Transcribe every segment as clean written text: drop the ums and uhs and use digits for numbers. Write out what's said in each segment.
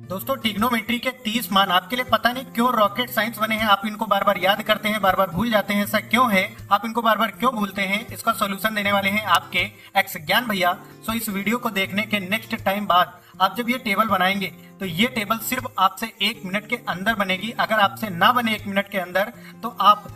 दोस्तों ट्रिग्नोमेट्री के 30 मान आपके लिए पता नहीं क्यों रॉकेट साइंस बने हैं। आप इनको बार बार याद करते हैं, बार बार भूल जाते हैं। ऐसा क्यों है? आप इनको बार बार क्यों भूलते हैं? इसका सॉल्यूशन देने वाले हैं आपके एक्स ज्ञान भैया। सो इस वीडियो को देखने के नेक्स्ट टाइम बाद आप जब ये टेबल बनाएंगे तो ये टेबल सिर्फ आपसे 1 मिनट के अंदर बनेगी। अगर आपसे ना बने 1 मिनट के अंदर तो आप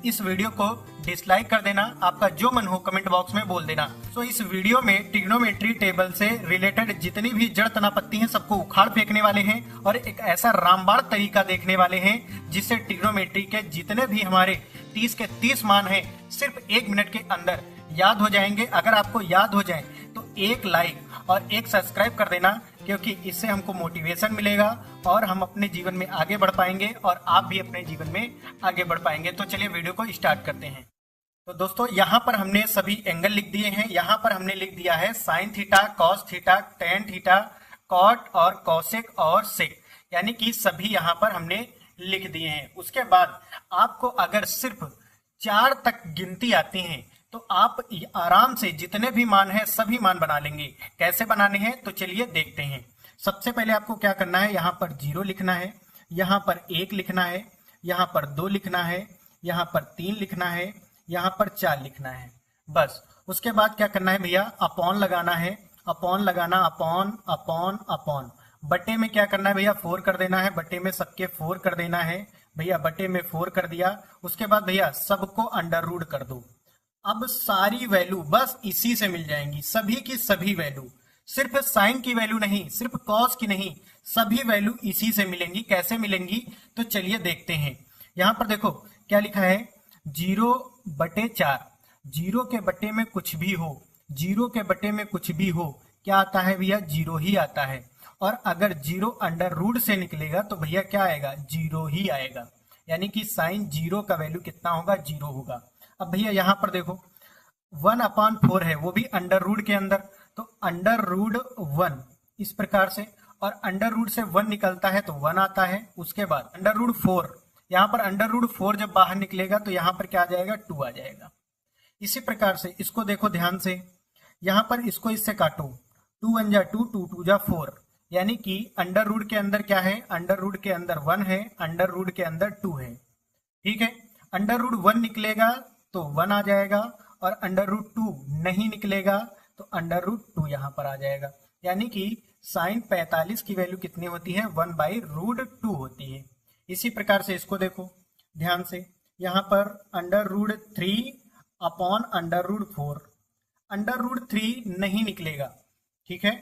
इस वीडियो को डिसलाइक कर देना, आपका जो मन हो कमेंट बॉक्स में बोल देना। सो इस वीडियो में ट्रिग्नोमेट्री टेबल से रिलेटेड जितनी भी जड़ तना पत्ती हैं सबको उखाड़ फेंकने वाले हैं और एक ऐसा रामबाण तरीका देखने वाले हैं जिससे ट्रिग्नोमेट्री के जितने भी हमारे 30 के 30 मान हैं सिर्फ 1 मिनट के अंदर याद हो जाएंगे। अगर आपको याद हो जाए तो एक लाइक और एक सब्सक्राइब कर देना, क्योंकि इससे हमको मोटिवेशन मिलेगा और हम अपने जीवन में आगे बढ़ पाएंगे और आप भी अपने जीवन में आगे बढ़ पाएंगे। तो चलिए वीडियो को स्टार्ट करते हैं। तो दोस्तों यहाँ पर हमने सभी एंगल लिख दिए हैं। यहाँ पर हमने लिख दिया है sine theta, cos theta, tan theta, cot और कॉसेक और सेक, यानी कि सभी यहाँ पर हमने लिख दिए हैं। उसके बाद आपको अगर सिर्फ 4 तक गिनती आती है तो आप आराम से जितने भी मान है सभी मान बना लेंगे। कैसे बनाने हैं तो चलिए देखते हैं। सबसे पहले आपको क्या करना है, यहाँ पर 0 लिखना है, यहाँ पर 1 लिखना है, यहाँ पर 2 लिखना है, यहाँ पर 3 लिखना है, यहाँ पर 4 लिखना है, बस। उसके बाद क्या करना है भैया, अपॉन लगाना है। अपॉन लगाना, अपॉन अपॉन अपॉन। बटे में क्या करना है भैया, 4 कर देना है। बटे में सबके 4 कर देना है भैया। बटे में 4 कर दिया। उसके बाद भैया सबको अंडर रूट कर दो। अब सारी वैल्यू बस इसी से मिल जाएंगी, सभी की सभी वैल्यू, सिर्फ साइन की वैल्यू नहीं, सिर्फ कॉस की नहीं, सभी वैल्यू इसी से मिलेंगी। कैसे मिलेंगी तो चलिए देखते हैं। यहां पर देखो क्या लिखा है, 0/4। 0 के बटे में कुछ भी हो, 0 के बटे में कुछ भी हो, क्या आता है भैया, 0 ही आता है। और अगर 0 अंडर रूट से निकलेगा तो भैया क्या आएगा, 0 ही आएगा। यानी कि साइन 0 का वैल्यू कितना होगा, 0 होगा। अब भैया यहाँ पर देखो 1/4 है, वो भी अंडर रूट के अंदर, तो अंडर रूट 1 इस प्रकार से, और अंडर रूट से 1 निकलता है तो 1 आता है। उसके बाद अंडर रूट 4, यहाँ पर अंडर रूट 4 जब बाहर निकलेगा तो यहाँ पर क्या आ जाएगा, 2 आ जाएगा। इसी प्रकार से इसको देखो ध्यान से, यहाँ पर इसको इससे काटो, 2 1 जा 2, 2 2 जा 4, यानी कि अंडर रूट के अंदर क्या है, अंडर रूट के अंदर 1 है, अंडर रूट के अंदर 2 है। ठीक है, अंडर रूट 1 निकलेगा तो 1 आ जाएगा, और अंडर रूट 2 नहीं निकलेगा तो अंडर रूट 2 यहां पर आ जाएगा। यानी कि साइन 45 की वैल्यू कितनी होती है, 1/√2 होती है। इसी प्रकार से इसको देखो ध्यान से, यहां पर under root 3 upon under root 4, under root 3 नहीं निकलेगा, ठीक है,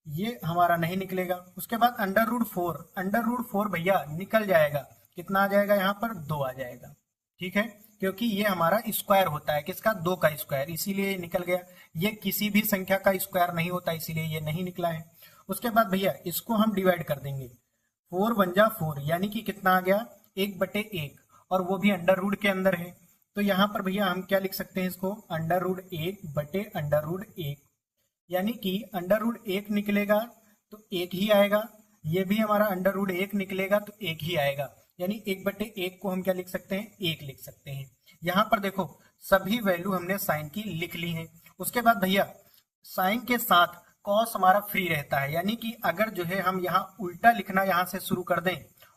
ये हमारा नहीं निकलेगा। उसके बाद अंडर रूट 4, अंडर रूट 4 भैया निकल जाएगा, कितना आ जाएगा, यहाँ पर 2 आ जाएगा। ठीक है, क्योंकि ये हमारा स्क्वायर होता है, किसका, 2 का स्क्वायर, इसीलिए ये निकल गया। ये किसी भी संख्या का स्क्वायर नहीं होता, इसीलिए ये नहीं निकला है। उसके बाद भैया इसको हम डिवाइड कर देंगे, 4 1 जा 4, यानी कि कितना आ गया, 1/1, और वो भी अंडर रूट के अंदर है। तो यहाँ पर भैया हम क्या लिख सकते हैं इसको, अंडर रूट 1/√1, यानी कि अंडर रूट 1 निकलेगा तो 1 ही आएगा, ये भी हमारा अंडर रूट 1 निकलेगा तो 1 ही आएगा। यानी 1/1 को हम क्या लिख सकते हैं, 1 लिख सकते हैं। यहां पर देखो सभी वैल्यू हमने साइन की लिख ली है। उसके बाद भैया साइन के साथ कॉस हमारा फ्री रहता है, यानी कि अगर जो है हम यहाँ उल्टा लिखना यहाँ से शुरू कर दें,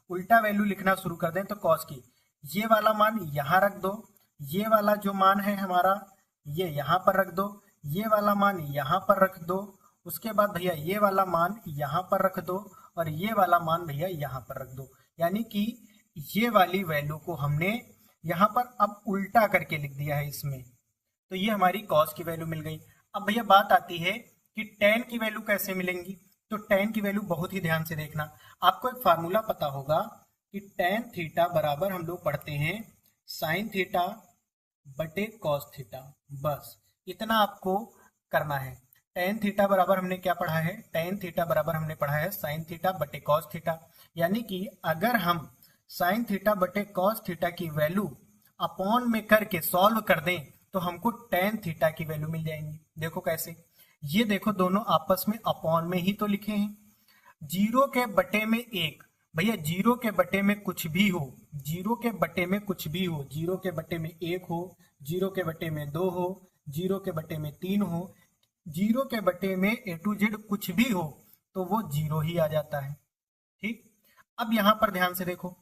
उल्टा वैल्यू लिखना शुरू कर दें तो कॉस की ये वाला मान यहाँ रख दो, ये वाला जो मान है हमारा ये यहाँ पर रख दो, ये वाला मान यहाँ पर रख दो। उसके बाद भैया ये वाला मान यहाँ पर रख दो, और ये वाला मान भैया यहाँ पर रख दो। यानी कि ये वाली वैल्यू को हमने यहाँ पर अब उल्टा करके लिख दिया है इसमें, तो ये हमारी कॉस की वैल्यू मिल गई। अब भैया बात आती है कि टेन की वैल्यू कैसे मिलेंगी, तो टेन की वैल्यू बहुत ही ध्यान से देखना। आपको एक फार्मूला पता होगा कि टेन थीटा बराबर हम लोग पढ़ते हैं साइन थीटा बटे कॉस थीटा, बस इतना आपको करना है। टेन थीटा बराबर हमने क्या पढ़ा है, टेन थीटा बराबर हमने पढ़ा है साइन थीटा बटे कॉस थीटा। यानी कि अगर हम साइन थीटा बटे कॉस थीटा की वैल्यू अपॉन में करके सॉल्व कर दें तो हमको टेन थीटा की वैल्यू मिल जाएंगी। देखो कैसे, ये देखो दोनों आपस में अपॉन में ही तो लिखे हैं। 0 के बटे में 1, भैया 0 के बटे में कुछ भी हो, 0 के बटे में कुछ भी हो, 0 के बटे में 1 हो, 0 के बटे में 2 हो, 0 के बटे में 3 हो, 0 के बटे में A to Z कुछ भी हो तो वो 0 ही आ जाता है। ठीक, अब यहाँ पर ध्यान से देखो,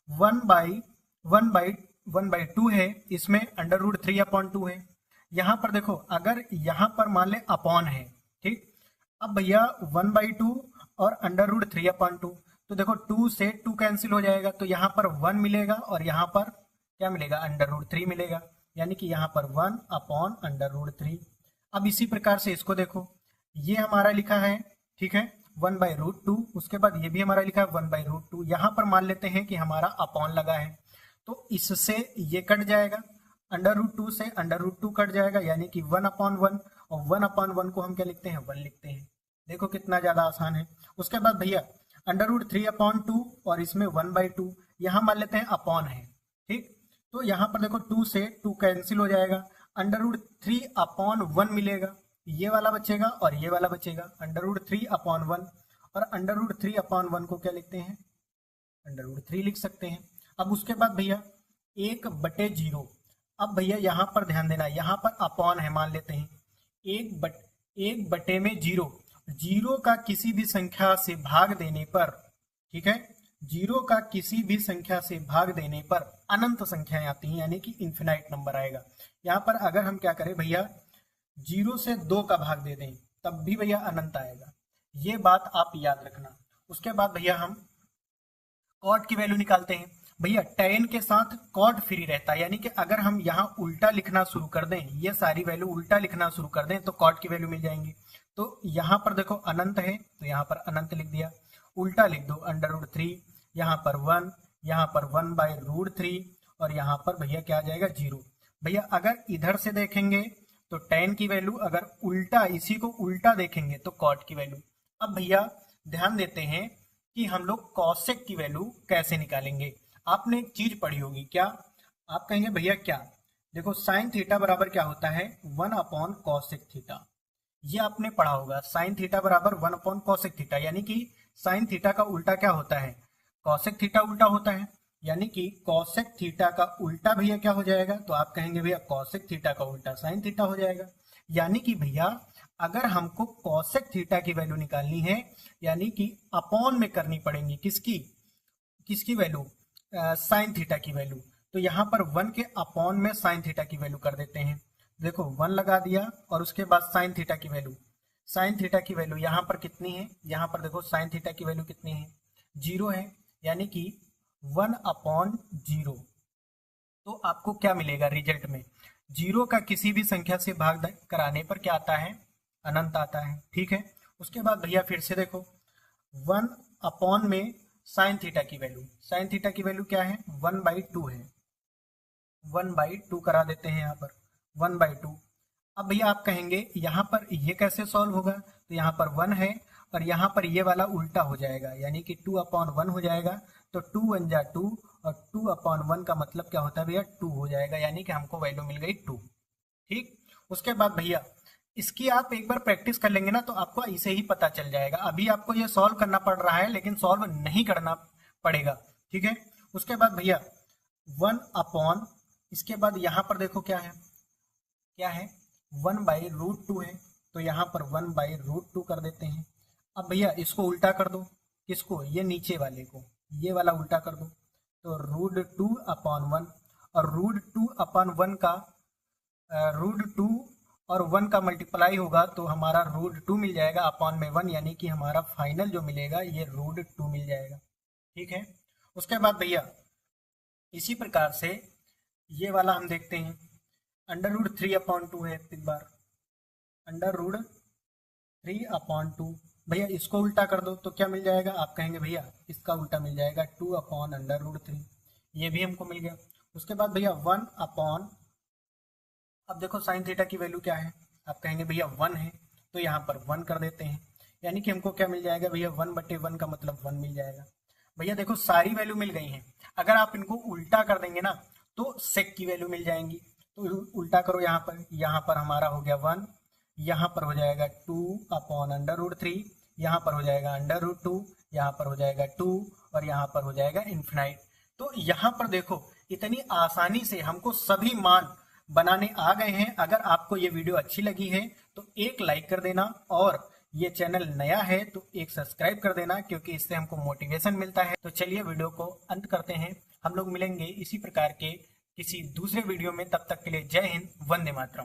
1/2 है, इसमें √3/2 है। यहाँ पर देखो, अगर यहाँ पर मान ले अपॉन है, ठीक, अब भैया 1/2 और √3/2, तो देखो 2 से 2 कैंसिल हो जाएगा, तो यहाँ पर 1 मिलेगा और यहाँ पर क्या मिलेगा, √3 मिलेगा, यानी कि यहाँ पर 1/√3। अब इसी प्रकार से इसको देखो, ये हमारा लिखा है, ठीक है, 1/√2, उसके बाद ये भी हमारा लिखा है 1/√2। यहाँ पर मान लेते हैं कि हमारा अपॉन लगा है, तो इससे ये कट जाएगा, √2 से √2 कट जाएगा, यानी कि 1/1, और 1/1 को हम क्या लिखते हैं, 1 लिखते हैं। देखो कितना ज्यादा आसान है। उसके बाद भैया √3/2 और इसमें 1/2, यहाँ मान लेते हैं अपॉन है, ठीक, तो यहाँ पर देखो 2 से 2 कैंसिल हो जाएगा, √3/1 मिलेगा, ये वाला बचेगा और ये वाला बचेगा, √3/1, और √3/1 को क्या लिखते हैं, √3 लिख सकते हैं। अब उसके बाद भैया 1/0, अब भैया यहाँ पर ध्यान देना, यहाँ पर अपॉन है, मान लेते हैं 1/0, जीरो का किसी भी संख्या से भाग देने पर, ठीक है, जीरो का किसी भी संख्या से भाग देने पर अनंत संख्याएं आती हैं, यानी कि इन्फिनाइट नंबर आएगा। यहाँ पर अगर हम क्या करें भैया, 0 से 2 का भाग दे दें तब भी भैया अनंत आएगा, ये बात आप याद रखना। उसके बाद भैया हम कॉट की वैल्यू निकालते हैं। भैया tan के साथ कॉट फ्री रहता है, यानी कि अगर हम यहाँ उल्टा लिखना शुरू कर दें, ये सारी वैल्यू उल्टा लिखना शुरू कर दें तो कॉट की वैल्यू मिल जाएंगी। तो यहाँ पर देखो अनंत है, तो यहाँ पर अनंत लिख दिया, उल्टा लिख दो √3, यहाँ पर 1, यहाँ पर 1/√3, और यहाँ पर भैया क्या आ जाएगा, 0। भैया अगर इधर से देखेंगे तो tan की वैल्यू, अगर उल्टा इसी को उल्टा देखेंगे तो कॉट की वैल्यू। अब भैया ध्यान देते हैं कि हम लोग कॉसेक की वैल्यू कैसे निकालेंगे। आपने एक चीज पढ़ी होगी, क्या, आप कहेंगे भैया क्या, देखो साइन थीटा बराबर क्या होता है, 1/cosec थीटा, ये आपने पढ़ा होगा, साइन थीटा बराबर 1/cosec थीटा, यानी कि साइन थीटा का उल्टा क्या होता है, कॉसेक थीटा उल्टा होता है, यानी कि कॉसेक थीटा का उल्टा भैया क्या हो जाएगा, तो आप कहेंगे भैया कॉसेक थीटा का उल्टा साइन थीटा हो जाएगा। यानी कि भैया अगर हमको कॉसेक थीटा की वैल्यू निकालनी है, यानी कि अपॉन में करनी पड़ेगी, किसकी वैल्यू, साइन थीटा की वैल्यू, तो यहाँ पर 1 के अपॉन में साइन थीटा की वैल्यू कर देते हैं। देखो 1 लगा दिया और उसके बाद साइन थीटा की वैल्यू यहाँ पर कितनी है, यहाँ पर देखो साइन थीटा की वैल्यू कितनी है, 0 है, यानी कि 1/0। तो आपको क्या मिलेगा रिजल्ट में, 0 का किसी भी संख्या से भाग कराने पर क्या आता है, अनंत आता है, ठीक है। उसके बाद भैया फिर से देखो 1/, में साइन थीटा की वैल्यू क्या है, 1/2 है, 1/2 करा देते हैं यहाँ पर 1/2। अब भैया आप कहेंगे यहाँ पर ये कैसे सॉल्व होगा, तो यहाँ पर 1 है और यहाँ पर ये वाला उल्टा हो जाएगा, यानी कि 2/1 हो जाएगा, तो 2 1 जा 2 और 2/1 का मतलब क्या होता है भैया, 2 हो जाएगा, यानी कि हमको वैल्यू मिल गई 2, ठीक। उसके बाद भैया इसकी आप एक बार प्रैक्टिस कर लेंगे ना तो आपको इसे ही पता चल जाएगा। अभी आपको ये सॉल्व करना पड़ रहा है लेकिन सॉल्व नहीं करना पड़ेगा, ठीक है। उसके बाद भैया 1/, इसके बाद यहाँ पर देखो क्या है 1/√2 है, तो यहाँ पर 1/√2 कर देते हैं। अब भैया इसको उल्टा कर दो, किसको, ये नीचे वाले को, ये वाला उल्टा कर दो, तो √2/1, और √2/1 का √2 और 1 का मल्टीप्लाई होगा तो हमारा √2 मिल जाएगा अपॉन में 1, यानी कि हमारा फाइनल जो मिलेगा ये √2 मिल जाएगा, ठीक है। उसके बाद भैया इसी प्रकार से ये वाला हम देखते हैं, √3/2 है, एक बार √3/2, भैया इसको उल्टा कर दो तो क्या मिल जाएगा, आप कहेंगे भैया इसका उल्टा मिल जाएगा 2/√3, ये भी हमको मिल गया। उसके बाद भैया 1/, अब देखो साइन थीटा की वैल्यू क्या है, आप कहेंगे भैया 1 है, तो यहाँ पर 1 कर देते हैं, यानी कि हमको क्या मिल जाएगा भैया 1/1 का मतलब 1 मिल जाएगा। भैया देखो सारी वैल्यू मिल गई हैं, अगर आप इनको उल्टा कर देंगे ना तो सेक की वैल्यू मिल जाएंगी, तो उल्टा करो, यहाँ पर हमारा हो गया 1, यहाँ पर हो जाएगा 2/√3, यहाँ पर हो जाएगा √2, यहाँ पर हो जाएगा 2 और यहाँ पर हो जाएगा इन्फिनाइट। तो यहाँ पर देखो इतनी आसानी से हमको सभी मान बनाने आ गए हैं। अगर आपको ये वीडियो अच्छी लगी है तो एक लाइक कर देना और ये चैनल नया है तो एक सब्सक्राइब कर देना, क्योंकि इससे हमको मोटिवेशन मिलता है। तो चलिए वीडियो को अंत करते हैं। हम लोग मिलेंगे इसी प्रकार के किसी दूसरे वीडियो में, तब तक के लिए जय हिंद, वंदे मातरम।